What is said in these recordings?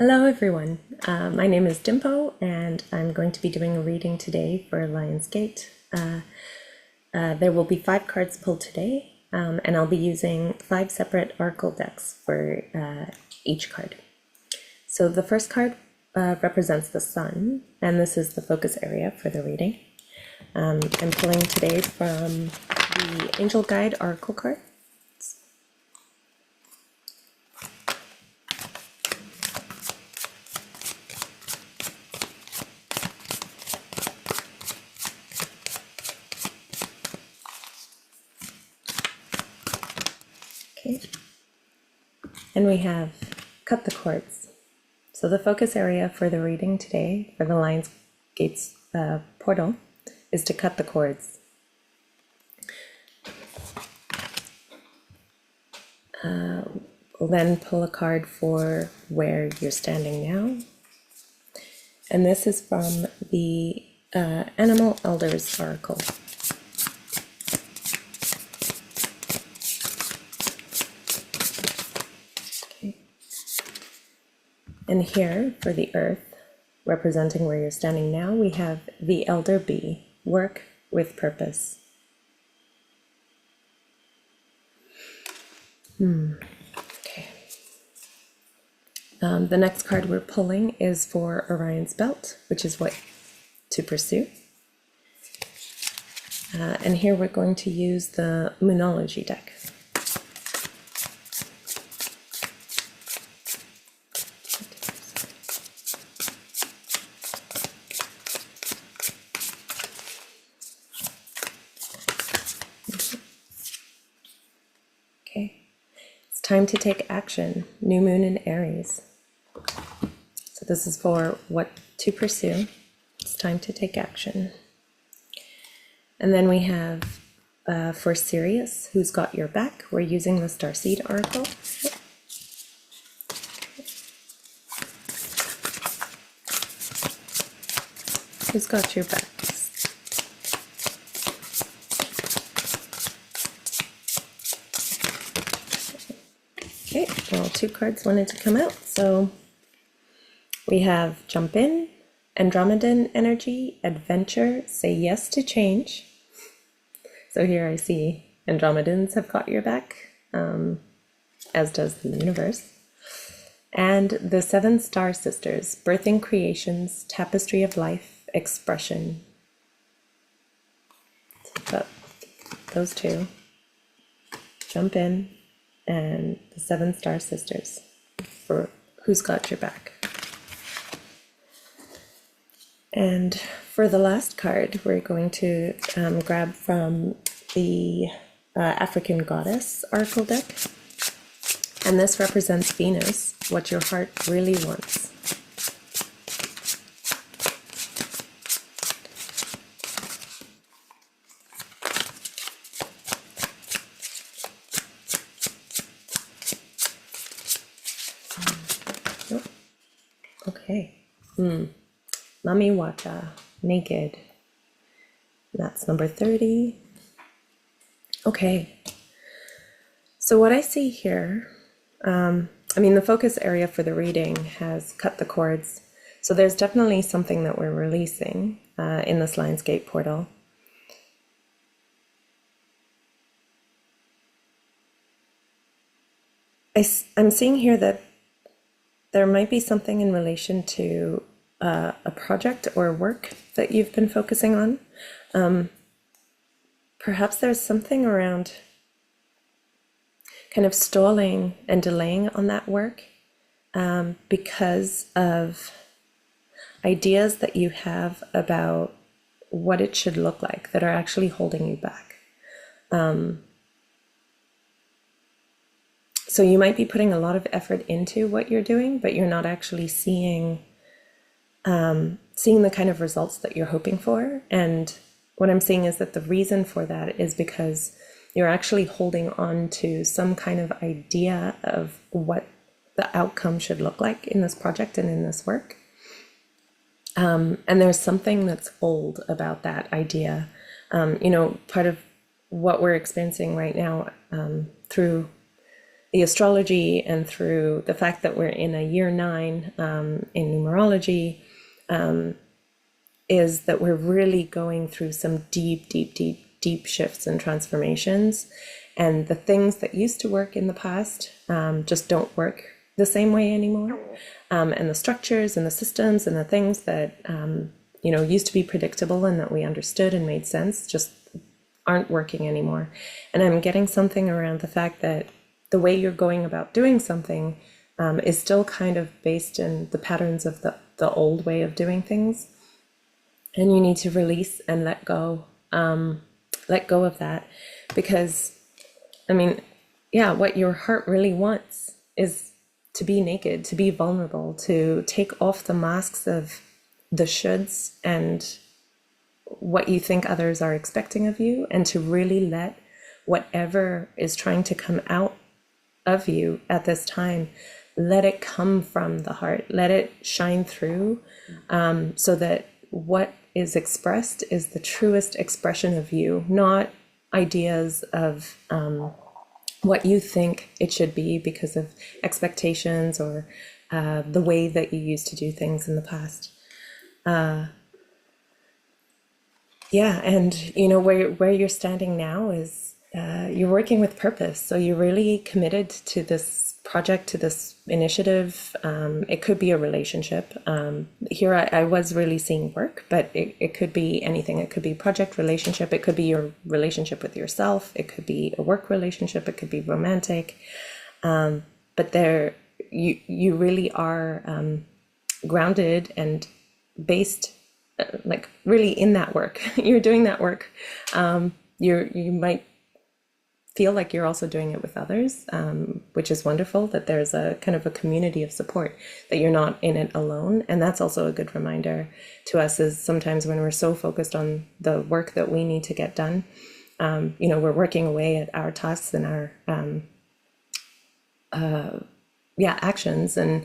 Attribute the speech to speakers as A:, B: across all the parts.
A: Hello everyone, my name is Dimpo and I'm going to be doing a reading today for Lionsgate. There will be 5 cards pulled today, and I'll be using 5 separate oracle decks for each card. So the first card represents the sun, and this is the focus area for the reading. I'm pulling today from the Angel Guide Oracle card. Okay. And we have cut the cords. So the focus area for the reading today for the Lionsgate's portal is to cut the cords. We'll then pull a card for where you're standing now. And this is from the Animal Elders Oracle. Okay. And here for the earth, representing where you're standing now, we have the Elder Bee, work with purpose. Okay. The next card we're pulling is for Orion's Belt, which is what to pursue. And here we're going to use the Moonology deck. Okay, it's time to take action. New moon in Aries. So this is for what to pursue. It's time to take action. And then we have for Sirius, who's got your back. We're using the Starseed Oracle. Who's got your back? Okay, well, 2 cards wanted to come out, so we have Jump In, Andromedan Energy, Adventure, Say Yes to Change. So here I see Andromedans have got your back, as does the universe. And the 7 Star Sisters, Birthing Creations, Tapestry of Life, Expression. So got those 2. Jump In and the 7 Star Sisters for Who's Got Your Back. And for the last card, we're going to grab from the African Goddess Oracle deck. And this represents Venus, what your heart really wants. Okay. Mami Wata, Naked. That's number 30. Okay. So what I see here, the focus area for the reading has cut the cords. So there's definitely something that we're releasing in this Lionsgate portal. I'm seeing here that there might be something in relation to a project or work that you've been focusing on. Perhaps there's something around kind of stalling and delaying on that work because of ideas that you have about what it should look like that are actually holding you back. So you might be putting a lot of effort into what you're doing, but you're not actually seeing the kind of results that you're hoping for. And what I'm seeing is that the reason for that is because you're actually holding on to some kind of idea of what the outcome should look like in this project and in this work. And there's something that's old about that idea. Part of what we're experiencing right now through the astrology and through the fact that we're in a year 9 in numerology, is that we're really going through some deep shifts and transformations. And the things that used to work in the past just don't work the same way anymore. And the structures and the systems and the things that, used to be predictable and that we understood and made sense just aren't working anymore. And I'm getting something around the fact that the way you're going about doing something is still kind of based in the patterns of the old way of doing things. And you need to release and let go of that, because what your heart really wants is to be naked, to be vulnerable, to take off the masks of the shoulds and what you think others are expecting of you, and to really let whatever is trying to come out of you at this time, let it come from the heart, let it shine through, so that what is expressed is the truest expression of you, not ideas of what you think it should be because of expectations or the way that you used to do things in the past. And where you're standing now is you're working with purpose. So you're really committed to this project, to this initiative. It could be a relationship. Here I was really seeing work, but it could be anything. It could be project, relationship. It could be your relationship with yourself. It could be a work relationship. It could be romantic. But you really are grounded and based, like really in that work. You're doing that work. You might feel like you're also doing it with others, which is wonderful, that there's a kind of a community of support, that you're not in it alone. And that's also a good reminder to us, is sometimes when we're so focused on the work that we need to get done, we're working away at our tasks and our actions. And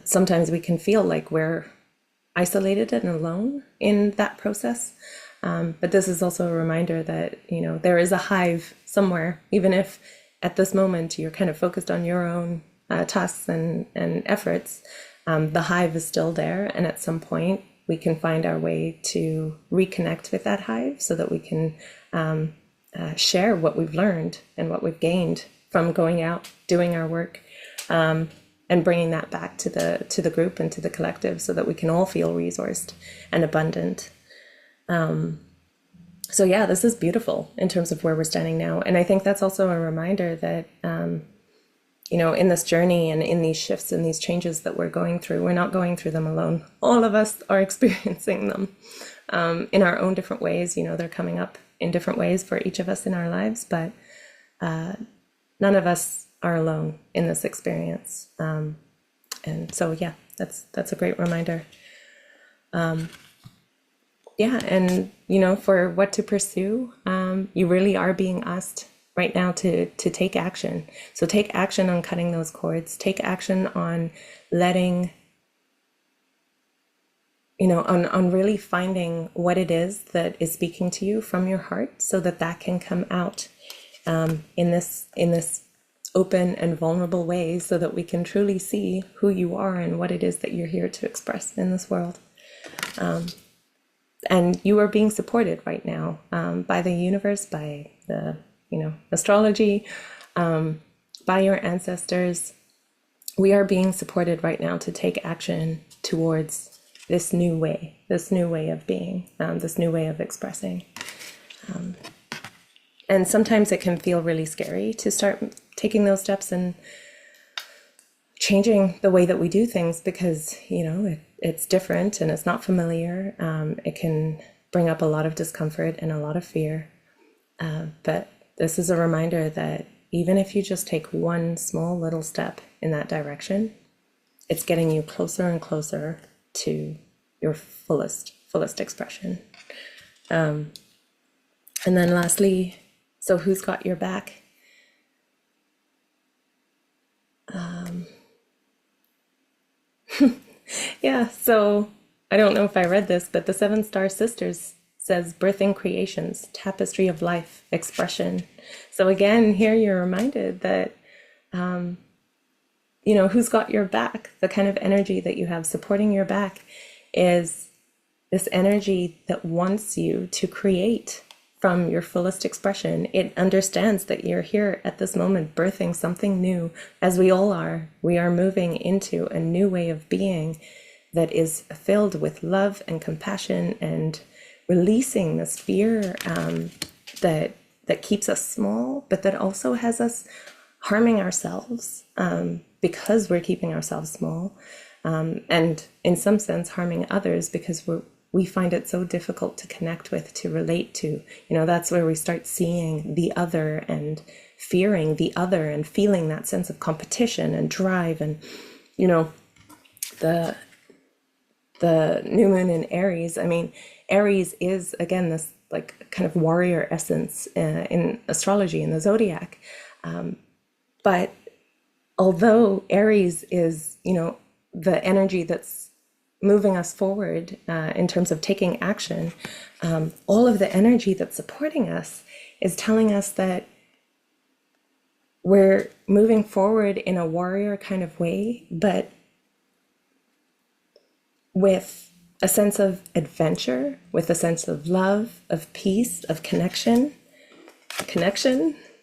A: sometimes we can feel like we're isolated and alone in that process. But this is also a reminder that, there is a hive somewhere, even if at this moment you're kind of focused on your own tasks and efforts, the hive is still there. And at some point we can find our way to reconnect with that hive, so that we can share what we've learned and what we've gained from going out, doing our work, and bringing that back to the group and to the collective, so that we can all feel resourced and abundant. This is beautiful in terms of where we're standing now. And I think that's also a reminder that, in this journey and in these shifts and these changes that we're going through, we're not going through them alone. All of us are experiencing them in our own different ways. They're coming up in different ways for each of us in our lives, but none of us are alone in this experience. That's a great reminder. For what to pursue, you really are being asked right now to take action. So take action on cutting those cords, take action on letting, on really finding what it is that is speaking to you from your heart, so that can come out in this open and vulnerable way, so that we can truly see who you are and what it is that you're here to express in this world. And you are being supported right now by the universe, by the, astrology, by your ancestors. We are being supported right now to take action towards this new way of being, this new way of expressing. And sometimes it can feel really scary to start taking those steps and changing the way that we do things, because, it's different and it's not familiar. It can bring up a lot of discomfort and a lot of fear. But this is a reminder that even if you just take one small little step in that direction, it's getting you closer and closer to your fullest expression. And then lastly, so who's got your back? So I don't know if I read this, but the 7 Star Sisters says birthing creations, tapestry of life, expression. So again, here you're reminded that you know, who's got your back. The kind of energy that you have supporting your back is this energy that wants you to create from your fullest expression. It understands that you're here at this moment birthing something new, as we all are. We are moving into a new way of being that is filled with love and compassion and releasing this fear that keeps us small, but that also has us harming ourselves because we're keeping ourselves small, and in some sense harming others because we find it so difficult to connect with, to relate to. You know, that's where we start seeing the other and fearing the other and feeling that sense of competition and drive. And, you know, the new moon in Aries, I mean, Aries is, again, this like kind of warrior essence in astrology, in the zodiac. But although Aries is, you know, the energy that's moving us forward in terms of taking action, all of the energy that's supporting us is telling us that we're moving forward in a warrior kind of way, but with a sense of adventure, with a sense of love, of peace, of connection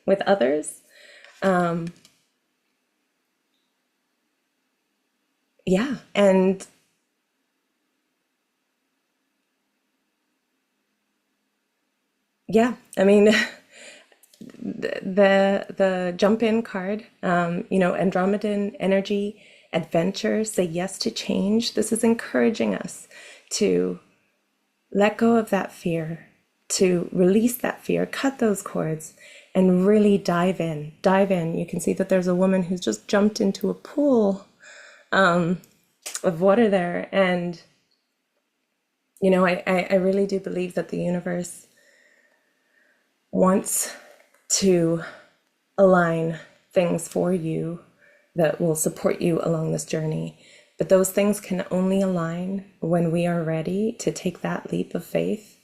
A: with others. Yeah, and yeah, I mean, the jump in card, you know, Andromedan energy, adventure, say yes to change. This is encouraging us to let go of that fear, to release that fear, cut those cords, and really dive in. Dive in. You can see that there's a woman who's just jumped into a pool of water there. And, you know, I really do believe that the universe wants to align things for you that will support you along this journey. But those things can only align when we are ready to take that leap of faith,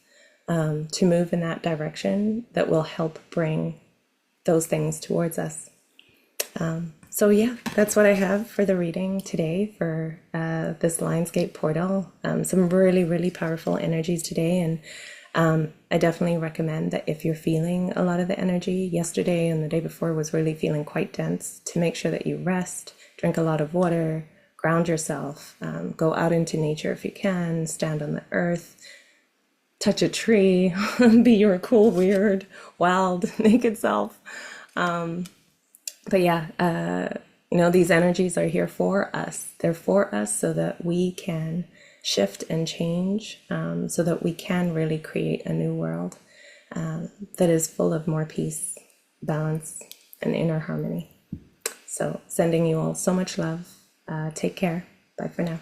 A: to move in that direction that will help bring those things towards us. So yeah, that's what I have for the reading today for this Lionsgate portal. Some really, really powerful energies today. And I definitely recommend that if you're feeling a lot of the energy, yesterday and the day before was really feeling quite dense, to make sure that you rest, drink a lot of water, ground yourself, go out into nature if you can, stand on the earth, touch a tree, be your cool, weird, wild, naked self. But yeah, you know, these energies are here for us. They're for us so that we can shift and change, so that we can really create a new world that is full of more peace, balance, and inner harmony. So sending you all so much love. Take care. Bye for now.